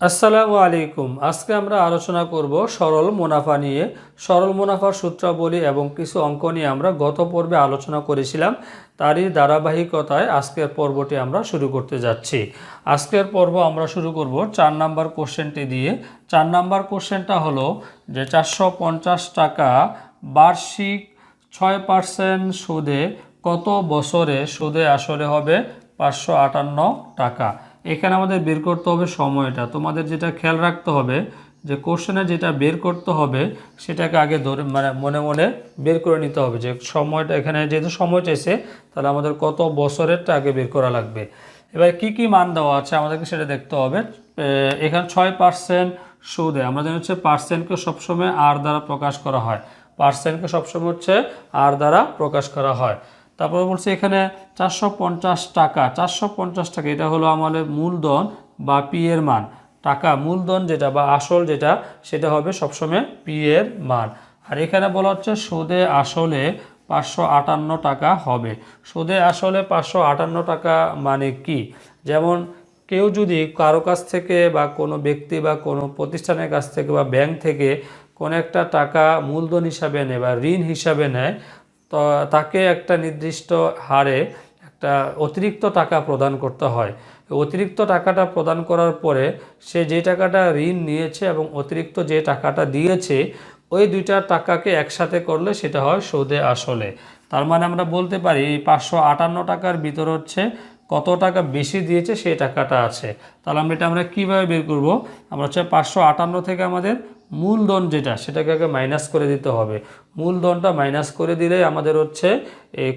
আসসালামু আলাইকুম। আজকে আমরা আলোচনা করব সরল মুনাফা নিয়ে। সরল মুনাফার সূত্রাবলী এবং কিছু অঙ্ক নিয়ে আমরা গত পর্বে আলোচনা করেছিলাম। তারই ধারাবাহিকতায় আজকের পর্বটি আমরা শুরু করতে যাচ্ছি। আজকের পর্ব আমরা শুরু করব 4 নাম্বার কোশ্চেনটি দিয়ে। 4 নাম্বার কোশ্চেনটা হলো যে 450 টাকা বার্ষিক 6% সুদে কত বছরে সুদে আসলে হবে 558 টাকা। এখানে আমাদের বের করতে হবে সময়টা। তোমাদের যেটা খেয়াল রাখতে হবে যে কোশ্চেনে যেটা বের করতে হবে সেটাকে আগে ধরে মনে মনে বের করে নিতে হবে যে সময়টা, এখানে যেহেতু সময় চাইছে তাহলে আমাদের কত বছরেরটা আগে বের করা লাগবে। এবার কি কি মান দেওয়া আছে আমাদেরকে সেটা দেখতে হবে। এখানে 6% সুদে আমরা জানি হচ্ছে পার্সেন্টকে সবসময় আর দ্বারা প্রকাশ করা হয়। পার্সেন্টকে সবসময় হচ্ছে আর দ্বারা প্রকাশ করা হয়। তারপরে বলছে এখানে 450 টাকা, 450 টাকা এটা হলো আমাদের মূলধন বা পি এর মান। টাকা মূলধন যেটা বা আসল যেটা সেটা হবে সবসময় পি এর মান। আর এখানে বলা হচ্ছে সুদে আসলে 558 টাকা হবে। সুদে আসলে 558 টাকা মানে কি? যেমন কেউ যদি কারো কাছ থেকে বা কোনো ব্যক্তি বা কোনো প্রতিষ্ঠানের কাছ থেকে বা ব্যাংক থেকে কোনো একটা টাকা মূলধন হিসাবে নেয় বা ঋণ হিসাবে নেয়, তো তাকে একটা নির্দিষ্ট হারে একটা অতিরিক্ত টাকা প্রদান করতে হয়। অতিরিক্ত টাকাটা প্রদান করার পরে সে যে টাকাটা ঋণ নিয়েছে এবং অতিরিক্ত যে টাকাটা দিয়েছে ওই দুইটা টাকাকে একসাথে করলে সেটা হয় সুদে আসলে। তার মানে আমরা বলতে পারি 558 টাকার ভিতর হচ্ছে কত টাকা বেশি দিয়েছে সেই টাকাটা আছে। তাহলে আমরা কীভাবে বের করব? আমরা হচ্ছে 558 থেকে আমাদের মূলধন যেটা সেটাকে আগে মাইনাস করে দিতে হবে। মূলধনটা মাইনাস করে দিলে আমাদের হচ্ছে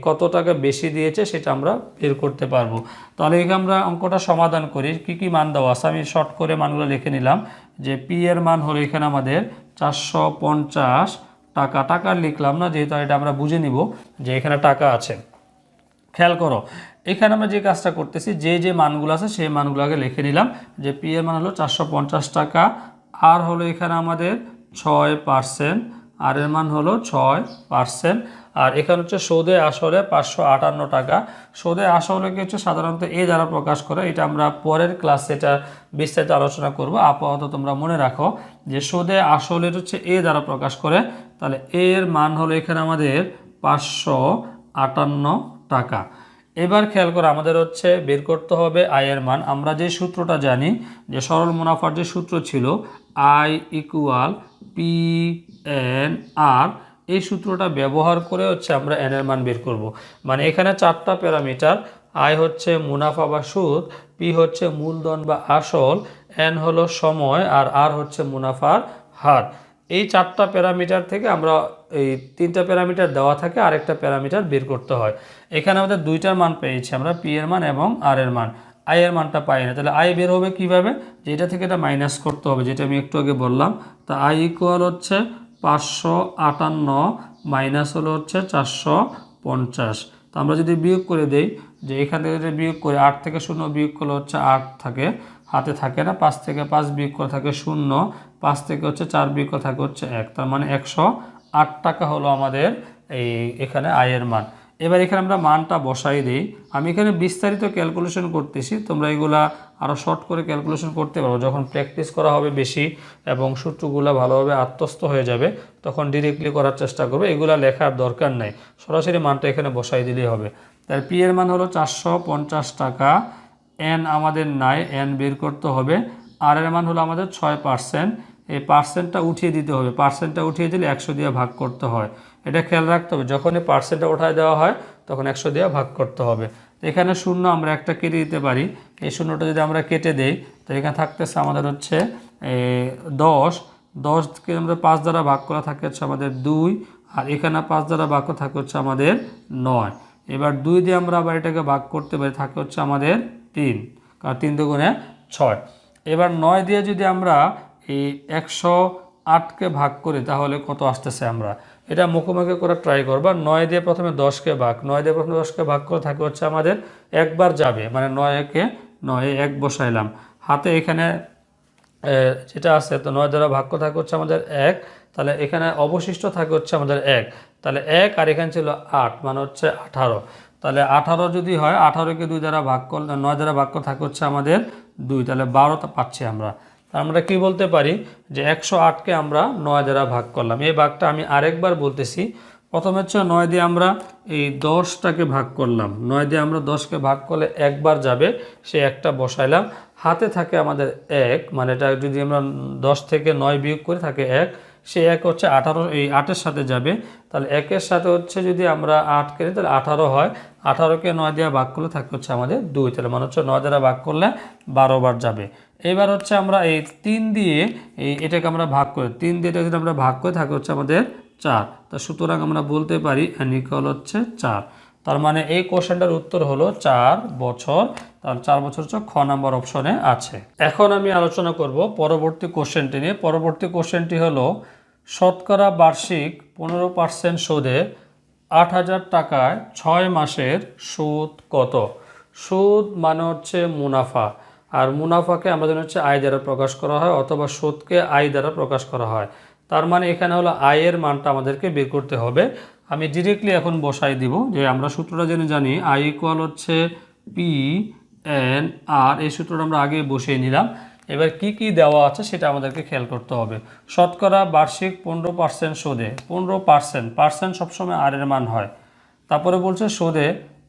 কত টাকা বেশি দিয়েছে সেটা আমরা বের করতে পারবো। তাহলে এখানে আমরা অঙ্কটা সমাধান করি। কি কি মান দেওয়া আছে আমি শর্ট করে মানগুলো লিখে নিলাম। যে পি এর মান হলো এখানে আমাদের 450 টাকা। টাকা লিখলাম না, যেহেতু এটা আমরা বুঝে নিব যে এখানে টাকা আছে। খেয়াল করো এখানে আমরা যে কাজটা করতেছি, যে মানগুলো আছে সেই মানগুলো আগে লিখে নিলাম। যে পি এর মান হলো 450 টাকা, আর হলো এখানে আমাদের 6%, আর এর মান হলো 6%। আর এখানে হচ্ছে সুদে আসলে 558 টাকা। সুদে আসলেকে হচ্ছে সাধারণত এ দ্বারা প্রকাশ করে, এটা আমরা পরের ক্লাসে এটা বিস্তারিত আলোচনা করব। আপাতত তোমরা মনে রাখো যে সুদে আসলের হচ্ছে এ দ্বারা প্রকাশ করে। তাহলে এর মান হলো এখানে আমাদের 558 টাকা। এবার খেয়াল করে আমাদের হচ্ছে বের করতে হবে আয়ের মান। আমরা যে সূত্রটা জানি যে সরল মুনাফার যে সূত্র ছিল আই ইকুয়াল পি এন আর, এই সূত্রটা ব্যবহার করে হচ্ছে আমরা এন এর মান বের করব। মানে এখানে 4টা প্যারামিটার, আই হচ্ছে মুনাফা বা সুদ, পি হচ্ছে মূলধন বা আসল, এন হলো সময়, আর আর হচ্ছে মুনাফার হার। এই 4টা প্যারামিটার থেকে আমরা এই 3টা প্যারামিটার দেওয়া থাকে, আরেকটা প্যারামিটার বের করতে হয়। এখানে আমাদের 2টার মান পেয়েছি আমরা, পি এর মান এবং আর এর মান। আই এর মানটা পাই না, তাহলে আই বের হবে কিভাবে? যে এটা থেকে এটা মাইনাস করতে হবে, যেটা আমি একটু আগে বললাম। তা আই ইকুয়াল হচ্ছে 558 মাইনাস হলো হচ্ছে 450। তো আমরা যদি বিয়োগ করে দেই, যে এখান থেকে যদি বিয়োগ করে 8 থেকে 0 বিয়োগ করলে হচ্ছে 8 থাকে, হাতে থাকে না। 5 থেকে 5 বিয়োগ করে থাকে 0, 5 থেকে হচ্ছে 4 বিয়োগ করে থাকে হচ্ছে 1। তার মানে 108 টাকা হলো আমাদের এখানে আয়ের মান। এবার এখানে আমরা মানটা বসাই দিই। আমি এখানে বিস্তারিত ক্যালকুলেশন করতেছি, তোমরা এগুলা আরও শর্ট করে ক্যালকুলেশন করতে পারো। যখন প্র্যাকটিস করা হবে বেশি এবং সূত্রগুলো ভালোভাবে আত্মস্থ হয়ে যাবে তখন ডিরেক্টলি করার চেষ্টা করবে, এগুলা লেখার দরকার নাই, সরাসরি মানটা এখানে বসাই দিলেই হবে। তার পি এর মান হলো 450 টাকা, এন আমাদের নাই, এন বের করতে হবে। আর এর মান হলো আমাদের 6%, এই পার্সেন্টটা উঠিয়ে দিতে হবে। পার্সেন্টটা উঠিয়ে দিলে 100 দিয়ে ভাগ করতে হয়। এটা খেয়াল রাখতে হবে, যখন এই পার্সেন্টটা উঠায় দেওয়া হয় তখন 100 দিয়ে ভাগ করতে হবে। তো এখানে 0 আমরা একটা কেটে দিতে পারি। এই 0টা যদি আমরা কেটে দেই তো এখানে থাকতেছে আমাদের হচ্ছে 10। 10কে আমরা 5 দ্বারা ভাগ করা থাকে হচ্ছে আমাদের 2, আর এখানে 5 দ্বারা ভাগ করা থাকে হচ্ছে আমাদের 9। এবার 2 দিয়ে আমরা আবার এটাকে ভাগ করতে পারি, থাকে হচ্ছে আমাদের 3, কারণ 3 দুগুণে 6। এবার 9 দিয়ে যদি আমরা এই 108কে ভাগ করি তাহলে কত আসতেছে, আমরা এটা মুখোমুখি করে ট্রাই করবা। 9 দিয়ে প্রথমে 10কে ভাগ, 9 দিয়ে প্রথমে 10কে ভাগ করে থাকে হচ্ছে আমাদের একবার যাবে, মানে 9কে 9 1 বসাইলাম হাতে, এখানে যেটা আছে তো 9 দ্বারা ভাগ করে থাকে হচ্ছে আমাদের 1, তাহলে এখানে অবশিষ্ট থাকে হচ্ছে আমাদের 1, তাহলে 1 আর এখানে ছিল 8 মানে হচ্ছে 18। তাহলে 18 যদি হয়, 18কে 2 দ্বারা ভাগ করলে 9 দ্বারা ভাগ করে থাকে হচ্ছে আমাদের 2, তাহলে 12 পাচ্ছি আমরা। আমরা কি বলতে পারি যে 108কে আমরা 9 দ্বারা ভাগ করলাম। এই ভাগটা আমি আরেকবার বলতেছি। প্রথমে হচ্ছে 9 দিয়ে আমরা এই 10টাকে ভাগ করলাম, 9 দিয়ে আমরা 10কে ভাগ করলে একবার যাবে, সে একটা বসাইলাম। হাতে থাকে আমাদের 1, মানে এটা যদি আমরা 10 থেকে 9 বিয়োগ করে থাকে 1, সে 1 হচ্ছে 18, এই 8-এর সাথে যাবে। তাহলে 1-এর সাথে হচ্ছে যদি আমরা 8 করি তাহলে 18 হয়, 18কে 9 দিয়ে ভাগ করলে থাকে হচ্ছে আমাদের 2, তাহলে মানে হচ্ছে 9 দ্বারা ভাগ করলে 12 বার যাবে। এবার হচ্ছে আমরা এই 3 দিয়ে এটাকে আমরা ভাগ করি, 3 দিয়ে এটা যদি আমরা ভাগ করে থাকে হচ্ছে আমাদের 4, তা সুতরাং আমরা বলতে পারি n ইকুয়াল হচ্ছে 4। তার মানে এই কোশ্চেনটার উত্তর হলো 4 বছর। তাহলে 4 বছর হচ্ছে খ নাম্বার অপশনে আছে। এখন আমি আলোচনা করব পরবর্তী কোশ্চেনটি নিয়ে। পরবর্তী কোশ্চেনটি হলো শতকরা বার্ষিক 15% সুদে 8,000 টাকায় 6 মাসের সুদ কত? সুদ মানে হচ্ছে মুনাফা, আর মুনাফাকে আমরা জানি হচ্ছে আয় দ্বারা প্রকাশ করা হয়, অথবা সুদকে আয় দ্বারা প্রকাশ করা হয়। তার মানে এখানে হলো আয়ের মানটা আমাদেরকে বের করতে হবে। আমি ডিরেক্টলি এখন বসাই দিব যে আমরা সূত্রটা জেনে জানি আই ইকুয়াল হচ্ছে পি এন আর, এই সূত্রটা আমরা আগে বসিয়ে নিলাম। এবার কি কি দেওয়া আছে সেটা আমাদেরকে খেয়াল করতে হবে। শতকরা বার্ষিক 15% সুদে, 15% পার্সেন্ট সবসময় আর এর মান হয়। তারপরে বলছে সুদে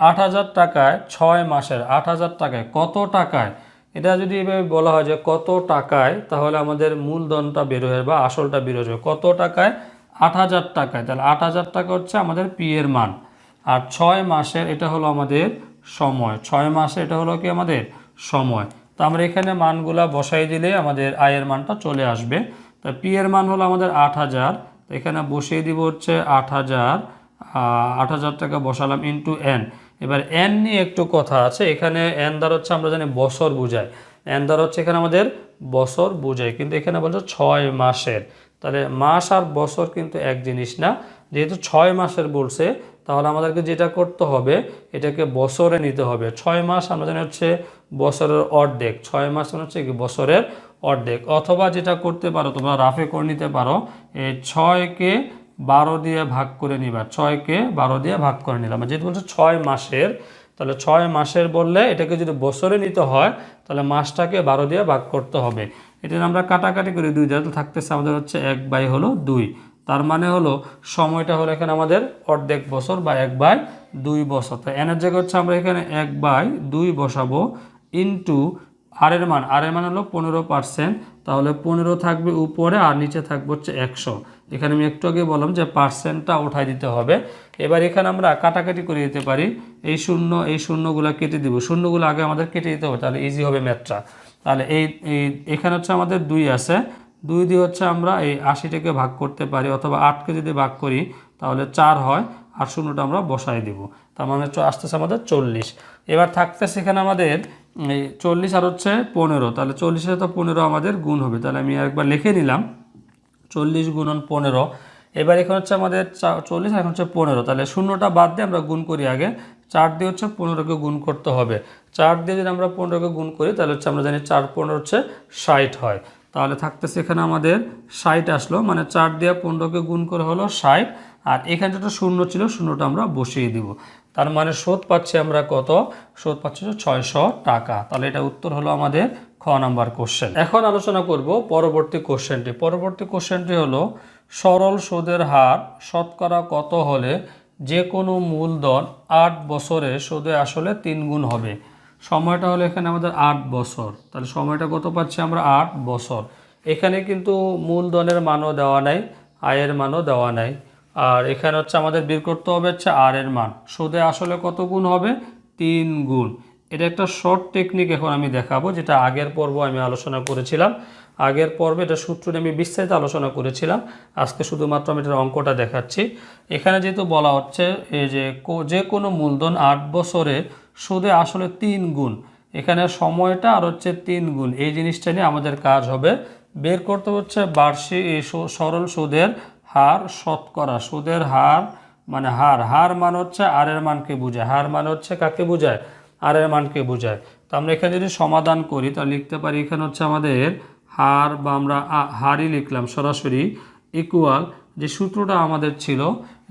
8,000 টাকায় 6 মাসের, 8,000 টাকায় কত টাকায়, এটা যদি এভাবে বলা হয় যে কত টাকায়, তাহলে আমাদের মূলধনটা বের হয়ে বা আসলটা বের হয়ে যাবে। কত টাকায়? 8,000 টাকায়, তাহলে 8,000 টাকা হচ্ছে আমাদের পি এর মান, আর 6 মাসের এটা হলো আমাদের সময়, 6 মাসে এটা হলো কি আমাদের সময়। তো আমরা এখানে মানগুলা বসাই দিলে আমাদের আয়ের মানটা চলে আসবে। তা পি এর মান হলো আমাদের 8,000, তো এখানে বসিয়ে দিব হচ্ছে 8,000, 8,000 টাকা বসালাম ইন্টু এন। এবার এন নিয়ে একটু কথা আছে। এখানে এন দ্বারা হচ্ছে আমরা জানি বছর বোঝায়, এন দ্বারা হচ্ছে এখানে আমাদের বছর বোঝায়, কিন্তু এখানে বলছে 6 মাসের। তাহলে মাস আর বছর কিন্তু এক জিনিস না, যেহেতু 6 মাসের বলছে তাহলে আমাদেরকে যেটা করতে হবে এটাকে বছরে নিতে হবে। 6 মাস আমরা জানি হচ্ছে বছরের অর্ধেক, 6 মাস মানে হচ্ছে কি বছরের অর্ধেক। অথবা যেটা করতে পারো তোমরা রাফে করে নিতে পারো, এই 6কে 12 দিয়ে ভাগ করে নিবা, 6কে 12 দিয়ে ভাগ করে নিলাম। যেহেতু বলছে 6 মাসের, তাহলে 6 মাসের বললে এটাকে যদি বছরে নিতে হয় তাহলে মাসটাকে 12 দিয়ে ভাগ করতে হবে। এটা আমরা কাটাকাটি করি 2 দ্বারা, তো থাকতেছে আমাদের হচ্ছে 1/2। তার মানে হলো সময়টা হলো এখানে আমাদের অর্ধেক বছর বা 1/2 বছর। তো এনের জায়গায় হচ্ছে আমরা এখানে 1/2 বসাবো ইন্টু আর এর মান, আর এর মান হলো 15%, তাহলে 15 থাকবে উপরে আর নিচে থাকবে হচ্ছে 100। এখানে আমি একটু আগে বললাম যে পার্সেন্টটা উঠাই দিতে হবে। এবার এখানে আমরা কাটাকাটি করে দিতে পারি, এই শূন্যগুলো কেটে দিব, শূন্যগুলো আগে আমাদের কেটে দিতে হবে, তাহলে ইজি হবে ম্যাথটা। তাহলে এখানে হচ্ছে আমাদের 2 আছে, 2 দিয়ে হচ্ছে আমরা এই 80টাকে ভাগ করতে পারি, অথবা 8কে যদি ভাগ করি তাহলে 4 হয়, আর শূন্যটা আমরা বসাই দিব, তার মানে আসতেছে আমাদের 40। এবার থাকতেছে এখানে আমাদের এই 40 আর হচ্ছে 15, তাহলে 40-এর সাথে 15 আমাদের গুণ হবে, তাহলে আমি একবার লিখে নিলাম 40 গুণন 15। এবার এখানে হচ্ছে আমাদের 40 আর এখন হচ্ছে 15, তাহলে শূন্যটা বাদ দিয়ে আমরা গুণ করি আগে, 4 দিয়ে হচ্ছে 15কে গুণ করতে হবে। 4 দিয়ে যদি আমরা 15কে গুণ করি তাহলে হচ্ছে আমরা জানি 4 15 হচ্ছে 60 হয়, তাহলে থাকতেছে এখানে আমাদের 60 আসলো, মানে 4 দিয়ে 15কে গুণ করে হলো 60, আর এখানে যেটা শূন্য ছিল শূন্যটা আমরা বসিয়ে দিব। তার মানে সুদ পাচ্ছি আমরা কত? সুদ পাচ্ছি 600 টাকা। তাহলে এটা উত্তর হলো আমাদের খ নাম্বার কোশ্চেন। এখন আলোচনা করব পরবর্তী কোশ্চেনটি। পরবর্তী কোশ্চেনটি হলো সরল সুদের হার শতকরা কত হলে যে কোনো মূলধন 8 বছরে সুদে আসলে 3 গুণ হবে? সময়টা হলো এখানে আমাদের 8 বছর, তাহলে সময়টা কত পাচ্ছি আমরা? 8 বছর। এখানে কিন্তু মূলধনের মানও দেওয়া নাই, আয়ের মানও দেওয়া নাই, আর এখানে হচ্ছে আমাদের বের করতে হবে হচ্ছে আর এর মান। সুদে আসলে কত গুণ হবে? 3 গুণ। এটা একটা শর্ট টেকনিক এখন আমি দেখাবো, যেটা আগের পর্ব আমি আলোচনা করেছিলাম। আগের পর্বে এটা সূত্র নিয়ে আমি বিস্তারিত আলোচনা করেছিলাম, আজকে শুধুমাত্র আমি এটার অঙ্কটা দেখাচ্ছি। এখানে যেহেতু বলা হচ্ছে এই যে কোনো মূলধন 8 বছরে সুদে আসলে 3 গুণ, এখানে সময়টা আর হচ্ছে 3 গুণ, এই জিনিসটা নিয়ে আমাদের কাজ হবে। বের করতে হচ্ছে বার্ষিক সরল সুদের হার শতকরা। সুদের হার মানে হার মানে হচ্ছে আর এর মানকে বোঝায়, হার মানে হচ্ছে কাকে বোঝায়? আর এর মানকে বোঝায়। তো আমরা এখানে যদি সমাধান করি তাহলে লিখতে পারি এখানে হচ্ছে আমাদের হার, বা আমরা হারই লিখলাম সরাসরি, ইকুয়াল যে সূত্রটা আমাদের ছিল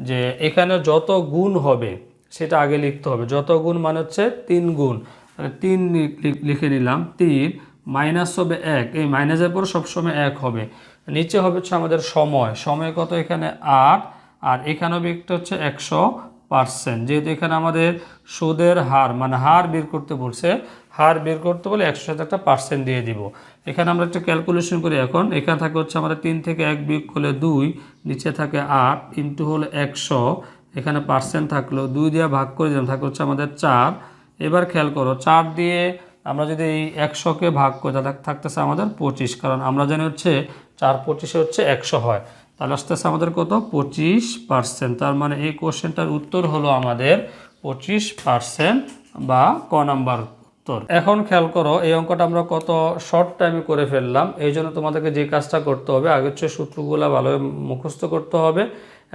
যে এখানে যত গুণ হবে সেটা আগে লিখতে হবে। যত গুণ মানে হচ্ছে 3 গুণ, তাহলে 3 লিখে নিলাম, 3 মাইনাস হবে 1, এই মাইনাসের পর সবসময় 1 হবে। নিচে হবে হচ্ছে আমাদের সময়, সময় কত এখানে 8, আর এখানে হবে একটা হচ্ছে 100%। যেহেতু এখানে আমাদের সুদের হার মানে হার বের করতে বলছে, হার বের করতে বলে 100 সাথে একটা পার্সেন্ট দিয়ে দিব। এখানে আমরা একটা ক্যালকুলেশন করি। এখন এখানে থাকে হচ্ছে আমাদের 3 থেকে 1 বিয়োগ করলে 2, নিচে থাকে 8 ইন্টু হলো 100, এখানে পার্সেন্ট থাকলো 2 দিয়ে ভাগ করে দিলাম, থাকে হচ্ছে আমাদের 4। এবার খেয়াল করো 4 দিয়ে আমরা যদি এই 100কে ভাগ করি তাহলে থাকতেছে আমাদের 25, কারণ আমরা জানি হচ্ছে 4 25 হচ্ছে 100 হয়, তাহলে আসতেছে আমাদের কত 25%। তার মানে এই কোশ্চেনটার উত্তর হলো আমাদের 25% বা ক নাম্বার উত্তর। এখন খেয়াল করো এই অঙ্কটা আমরা কত শর্ট টাইমে করে ফেললাম। এই জন্য তোমাদেরকে যে কাজটা করতে হবে, আগে হচ্ছে সূত্রগুলো ভালোভাবে মুখস্থ করতে হবে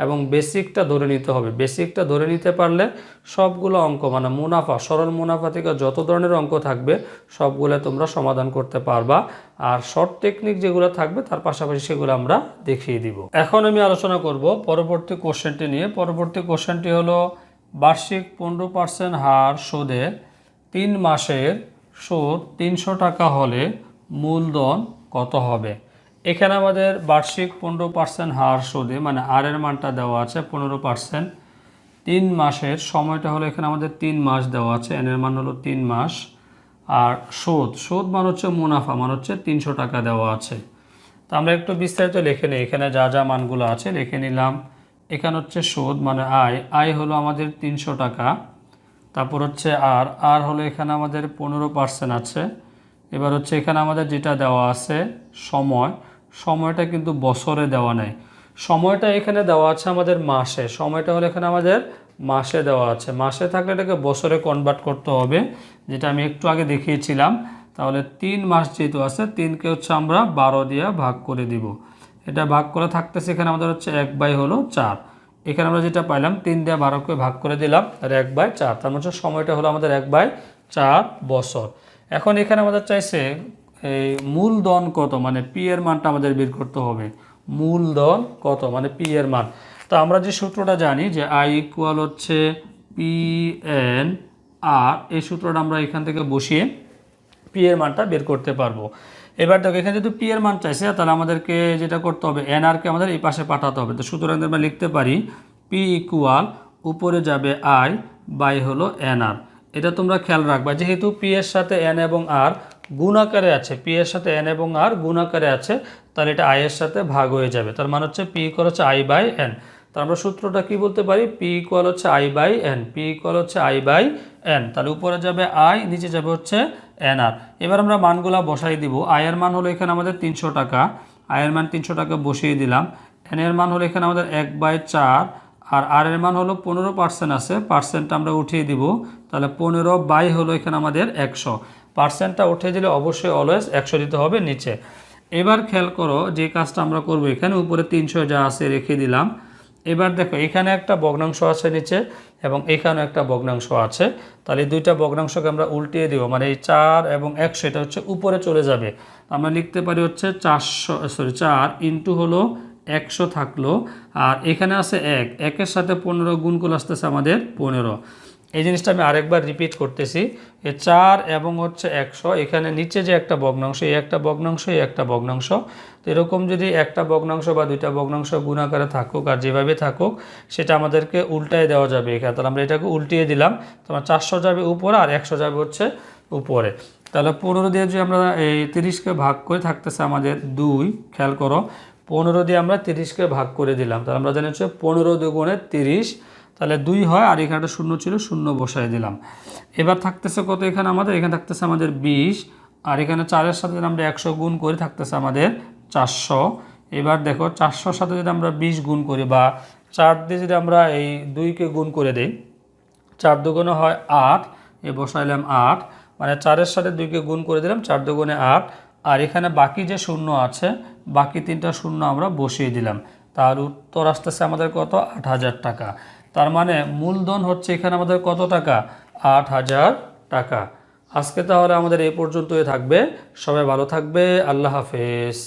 এবং বেসিকটা ধরে নিতে হবে। বেসিকটা ধরে নিতে পারলে সবগুলো অঙ্ক মানে মুনাফা, সরল মুনাফা থেকে যত ধরনের অঙ্ক থাকবে সবগুলো তোমরা সমাধান করতে পারবা। আর শর্ট টেকনিক যেগুলো থাকবে তার পাশাপাশি সেগুলো আমরা দেখিয়ে দিব। এখন আমি আলোচনা করব পরবর্তী কোশ্চেনটি নিয়ে। পরবর্তী কোশ্চেনটি হলো বার্ষিক 15% হার সুদে 3 মাসের সুদ 300 টাকা হলে মূলধন কত হবে। এখানে আমাদের বার্ষিক 15% হার সুদে মানে আর এর মানটা দেওয়া আছে 15%, 3 মাসের সময়টা হলো এখানে আমাদের 3 মাস দেওয়া আছে, এন এর মান হলো 3 মাস, আর সুদ মান হচ্ছে মুনাফা মান হচ্ছে 300 টাকা দেওয়া আছে। তো আমরা একটু বিস্তারিত লিখে নিই, এখানে যা যা মানগুলো আছে লিখে নিলাম। এখানে হচ্ছে সুদ মানে আয় হলো আমাদের 300 টাকা, তারপর হচ্ছে আর হলো এখানে আমাদের 15% আছে। এবার হচ্ছে এখানে আমাদের যেটা দেওয়া আছে সময়টা কিন্তু বছরে দেওয়া নেই, সময়টা এখানে দেওয়া আছে আমাদের মাসে, সময়টা হলো এখানে আমাদের মাসে দেওয়া আছে। মাসে থাকলে এটাকে বছরে কনভার্ট করতে হবে, যেটা আমি একটু আগে দেখিয়েছিলাম। তাহলে 3 মাস যেহেতু আছে 3কে হচ্ছে আমরা 12 দিয়ে ভাগ করে দিব। এটা ভাগ করে থাকতেছে এখানে আমাদের হচ্ছে 1/4। এখানে আমরা যেটা পাইলাম 3 দিয়ে 12কে ভাগ করে দিলাম আর 1/4, তার মানে সময়টা হলো আমাদের 1/4 বছর। এখন এখানে আমাদের চাইছে এই মূলধন কত মানে পি এর মানটা আমাদের বের করতে হবে। মূলধন কত মানে পি এর মান। তো আমরা যে সূত্রটা জানি যে আই ইকুয়াল হচ্ছে পি এন আর, এই সূত্রটা আমরা এখান থেকে বসিয়ে পি এর মানটা বের করতে পারবো। এবার দেখো এখানে যদি পি এর মান চাইছে তাহলে আমাদেরকে যেটা করতে হবে এন আরকে আমাদের এই পাশে পাঠাতে হবে। তো সুতরাং আমরা লিখতে পারি পি ইকুয়াল উপরে যাবে আই বাই হলো এন আর। এটা তোমরা খেয়াল রাখবা, যেহেতু পি এর সাথে এন এবং আর গুণাকারে আছে, পি এর সাথে এন এবং আর গুণাকারে আছে, তাহলে এটা আই এর সাথে ভাগ হয়ে যাবে। তার মানে হচ্ছে পি ইকুয়াল হচ্ছে আই বাই এন। তো আমরা সূত্রটা কি বলতে পারি, পি ইকুয়াল হচ্ছে I by N, P equal হচ্ছে আই বাই এন। তাহলে উপরে যাবে আই, নিচে যাবে হচ্ছে এন আর। এবার আমরা মানগুলা বসাই দিব। আয়ের মান হলো এখানে আমাদের 300 টাকা, আয়ের মান 300 টাকা বসিয়ে দিলাম। এন এর মান হলো এখানে আমাদের 1/4, আর এর মান হলো 15% আছে, পার্সেন্টটা আমরা উঠিয়ে দিব। তাহলে 15 বাই হলো এখানে আমাদের 100, পার্সেন্টটা উঠিয়ে দিলে অবশ্যই অলওয়েজ 100 দিতে হবে নিচে। এবার খেয়াল করো যে কাজটা আমরা করব, এখানে উপরে 300 যা আছে রেখে দিলাম। এবার দেখো এখানে একটা ভগ্নাংশ আছে নিচে এবং এখানে একটা ভগ্নাংশ আছে, তাহলে দুইটা ভগ্নাংশকে আমরা উল্টিয়ে দিব, মানে এই 4 এবং 100 এটা হচ্ছে উপরে চলে যাবে। আমরা লিখতে পারি হচ্ছে 4 ইন্টু হলো 100 থাকলো, আর এখানে আছে 1, 1-এর সাথে 15 গুণ করে আসতেছে আমাদের 15। এই জিনিসটা আমি আরেকবার রিপিট করতেছি, 4 এবং হচ্ছে 100, এখানে নিচে যে একটা ভগ্নাংশ, এই একটা ভগ্নাংশ, এই একটা ভগ্নাংশ। তো এরকম যদি একটা ভগ্নাংশ বা দুইটা ভগ্নাংশ গুণাকারে থাকুক আর যেভাবে থাকুক সেটা আমাদেরকে উল্টায় দেওয়া যাবে এখানে। তাহলে আমরা এটাকে উল্টিয়ে দিলাম, তোমার 400 যাবে উপরে আর 100 যাবে হচ্ছে উপরে। তাহলে 15 দিয়ে যদি আমরা এই 30কে ভাগ করে থাকতেছে আমাদের 2, খেয়াল করো 15 দিয়ে আমরা 30কে ভাগ করে দিলাম, তাহলে আমরা জানি হচ্ছে 15 দুগুণে 30, তাহলে 2 হয়, আর এখানে শূন্য ছিল, শূন্য বসাই দিলাম। এবার থাকতেছে কত এখানে আমাদের, এখানে থাকতেছে আমাদের 20, আর এখানে 4-এর সাথে যদি আমরা 100 গুণ করি থাকতেছে আমাদের 400। এবার দেখো 400-র সাথে যদি আমরা 20 গুণ করি বা 4 দিয়ে যদি আমরা এই 2কে গুণ করে দিই, 4 দুগুণে হয় 8, এ বসাইলাম 8, মানে 4-এর সাথে 2কে গুণ করে দিলাম, 4 দুগুণে 8, আর এখানে বাকি যে শূন্য আছে বাকি 3টা শূন্য আমরা বসিয়ে দিলাম। তার উত্তর আসতেছে আমাদের কত, 8000 টাকা। তার মানে মূলধন হচ্ছে এখানে আমাদের কত টাকা, 8000 টাকা। আজকে তাহলে আমাদের এই পর্যন্তই থাকবে। সবাই ভালো থাকবে, আল্লাহ হাফেজ।